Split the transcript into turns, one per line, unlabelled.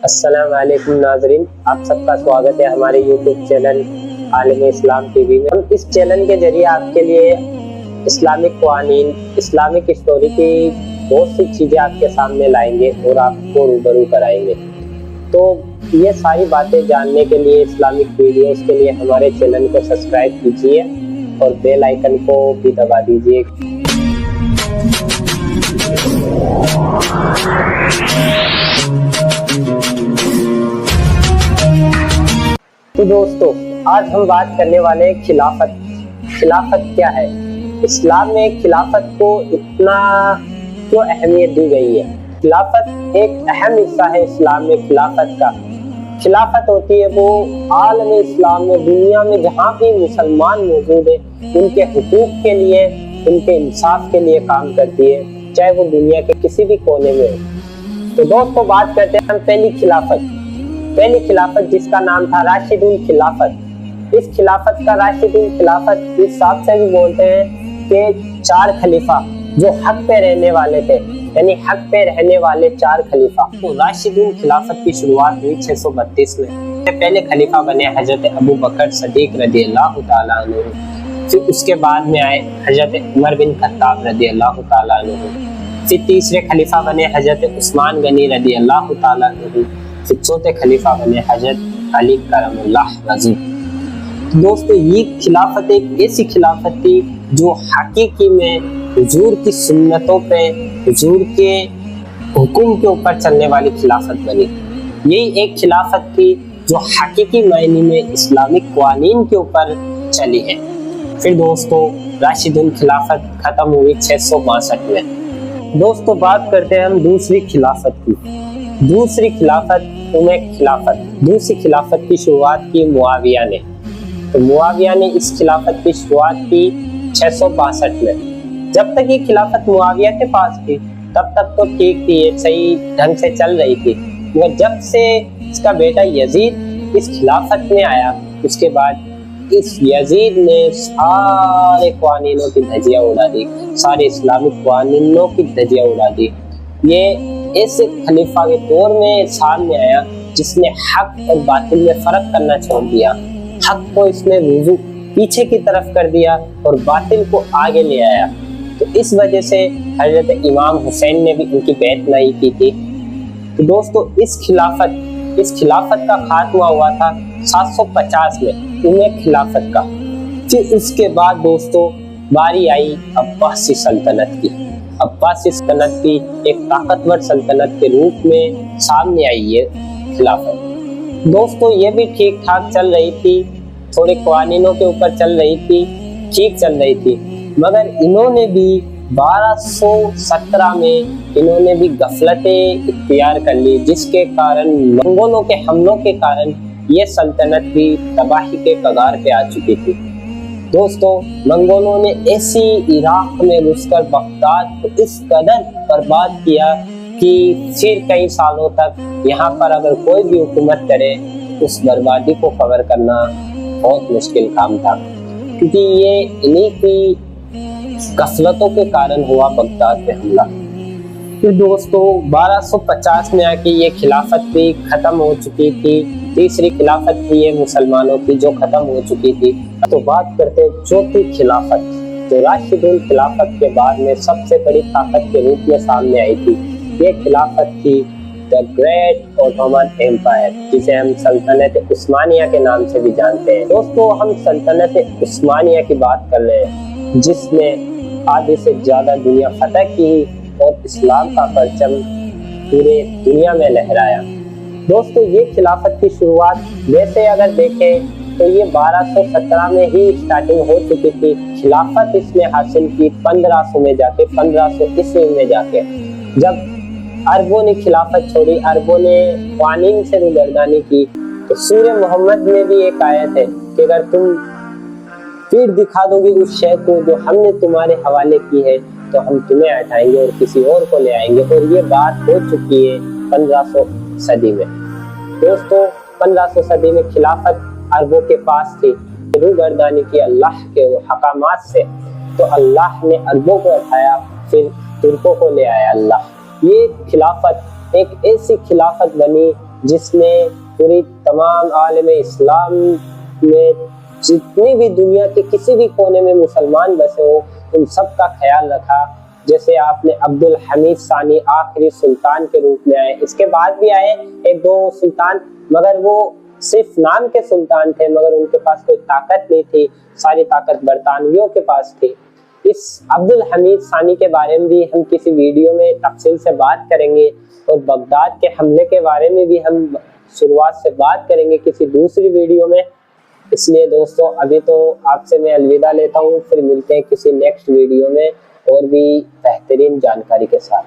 السلام علیکم ناظرین، آپ سب کا سواگت ہے ہمارے یوٹیوب چینل عالم اسلام ٹی وی میں۔ ہم اس چینل کے ذریعے آپ کے لیے اسلامک قوانین، اسلامک اسٹوری کی بہت سی چیزیں آپ کے سامنے لائیں گے اور آپ کو روبرو کرائیں گے۔ تو یہ ساری باتیں جاننے کے لیے، اسلامک ویڈیوز کے لیے ہمارے چینل کو سبسکرائب کیجیے اور بیل آئیکن کو بھی دبا دیجیے۔ تو دوستو، آج ہم بات کرنے والے ہیں خلافت۔ خلافت کیا ہے؟ اسلام میں خلافت کو اتنا کیوں اہمیت دی گئی ہے؟ خلافت ایک اہم حصہ ہے اسلام میں۔ خلافت کا خلافت ہوتی ہے وہ عالم اسلام میں، دنیا میں جہاں بھی مسلمان موجود ہیں، ان کے حقوق کے لیے، ان کے انصاف کے لیے کام کرتی ہے، چاہے وہ دنیا کے کسی بھی کونے میں ہو۔ تو دوستو، بات کرتے ہیں ہم پہلی خلافت جس کا نام تھا راشد الخلافت۔ اس خلافت کا راشد الخلافت اس حساب سے بھی بولتے ہیں کہ 4 خلیفہ جو حق پہ رہنے والے تھے، یعنی حق پہ رہنے والے 4 خلیفہ۔ تو راشد الخلافت کی شروعات ہوئی 632 میں۔ پہلے خلیفہ بنے حضرت ابو بکر صدیق رضی اللہ تعالیٰ عنہ، پھر اس کے بعد میں آئے حضرت عمر بن خطاب رضی اللہ تعالیٰ عنہ، پھر تیسرے خلیفہ بنے حضرت عثمان غنی رضی اللہ تعالیٰ عنہ، پھر چوتھے خلیفہ بنے حضرت علی کرم اللہ وجہ۔ دوستو، یہ خلافت ایک ایسی خلافت تھی جو حقیقی میں حضور کی سنتوں پہ، حضور کے حکم کے اوپر چلنے والی خلافت بنی۔ یہی ایک خلافت تھی جو حقیقی معنی میں اسلامک قوانین کے اوپر چلی ہے۔ پھر دوستو، راشد الخلافت ختم ہوئی 662 میں۔ دوستو، بات کرتے ہیں ہم دوسری خلافت کی۔ دوسری خلافت دوسری خلافت کی شروعات کی معاویہ نے۔ تو معاویہ نے اس خلافت کی شروعات کی 662 میں۔ جب تک یہ خلافت معاویہ کے پاس تھی تب تک تو ٹھیک تھی، یہ صحیح ڈھنگ سے چل رہی تھی، مگر جب سے اس کا بیٹا یزید اس خلافت میں آیا، اس کے بعد اس یزید نے سارے قوانینوں کی دھجیاں اڑا دی، سارے اسلامک قوانینوں کی دھجیاں اڑا دی۔ یہ ایسے خلیفہ کے طور میں سامنے آیا جس نے حق اور باطل میں فرق کرنا چھوڑ دیا۔ حق کو اس نے رجوع پیچھے کی طرف کر دیا اور باطل کو آگے لے آیا۔ تو اس وجہ سے حضرت امام حسین نے بھی ان کی بیعت نہیں کی تھی۔ تو دوستو، اس خلافت کا خاتمہ ہوا تھا 750 میں، خلافت کا۔ پھر اس کے بعد دوستو باری آئی عباسی سلطنت کی۔ عباسی سلطنت کی ایک طاقتور سلطنت کے روپ میں سامنے آئی یہ خلافت۔ دوستو، یہ بھی ٹھیک ٹھاک چل رہی تھی، تھوڑے قوانینوں کے اوپر چل رہی تھی، ٹھیک چل رہی تھی، مگر انہوں نے بھی 1217 میں انہوں نے بھی غفلتیں اختیار کر لی، جس کے کارن منگولوں کے حملوں کے کارن یہ سلطنت بھی تباہی کے کگار پہ آ چکی تھی۔ دوستو، منگولوں نے ایسی عراق میں گھس کر بغداد کو اس قدر برباد کیا کہ پھر کئی سالوں تک یہاں پر اگر کوئی بھی حکومت کرے، اس بربادی کو کور کرنا بہت مشکل کام تھا، کیونکہ یہ انہی کی غفلتوں کے کارن ہوا بغداد پہ حملہ۔ پھر دوستو 1250 میں آ کے یہ خلافت بھی ختم ہو چکی تھی۔ تیسری خلافت تھی یہ مسلمانوں کی، جو ختم ہو چکی تھی۔ تو بات کرتے ہیں چوتھی خلافت، جو راشد الخلافت کے بعد میں سب سے بڑی طاقت کے روپ میں سامنے آئی تھی۔ یہ خلافت تھی دا گریٹ اوٹومن ایمپائر، جسے ہم سلطنت عثمانیہ کے نام سے بھی جانتے ہیں۔ دوستو، ہم سلطنت عثمانیہ کی بات کر رہے ہیں، جس نے آدھے سے زیادہ دنیا فتح کی اور اسلام کا پرچم پورے دنیا میں لہرایا۔ دوستو، یہ خلافت کی شروعات ویسے اگر دیکھیں تو یہ 1217 میں ہی سٹارٹنگ ہو چکی تھی۔ خلافت اس نے حاصل کی 1500 میں جا کے، 1500 عیسوی میں جا کے، جب عربوں نے خلافت چھوڑی، عربوں نے قوانین سے روگردانی کی۔ تو سورہ محمد میں بھی ایک آیت ہے کہ اگر تم پھر دکھا دو گے اس شے کو جو ہم نے تمہارے حوالے کی ہے تو ہم تمہیں ہٹائیں گے اور کسی اور کو لے آئیں گے، اور یہ بات ہو چکی ہے 1500 صدی میں۔ دوستو، 1500 صدی میں خلافت عربوں کے پاس تھی، روگردانی کی اللہ کے حکامات سے، تو اللہ نے عربوں کو اٹھایا، پھر ترکوں کو لے آیا اللہ۔ یہ خلافت ایک ایسی خلافت بنی جس نے پوری تمام عالم اسلام میں جتنی بھی دنیا کے کسی بھی کونے میں مسلمان بسے ہو ان سب کا خیال رکھا. جیسے آپ نے عبد الحمید ثانی آخری سلطان کے روپ میں آئے, اس کے بعد بھی آئے ایک دو سلطان, مگر وہ صرف نام کے سلطان تھے, مگر ان کے پاس کوئی طاقت نہیں تھی, ساری طاقت برطانویوں کے پاس تھی. اس عبد الحمید ثانی کے بارے میں بھی ہم کسی ویڈیو میں تفصیل سے بات کریں گے, اور بغداد کے حملے کے بارے میں بھی ہم شروعات سے بات کریں گے کسی دوسری ویڈیو میں. اس لیے دوستو ابھی تو آپ سے میں الوداع لیتا ہوں, پھر ملتے ہیں کسی نیکسٹ ویڈیو میں اور بھی بہترین جانکاری کے ساتھ.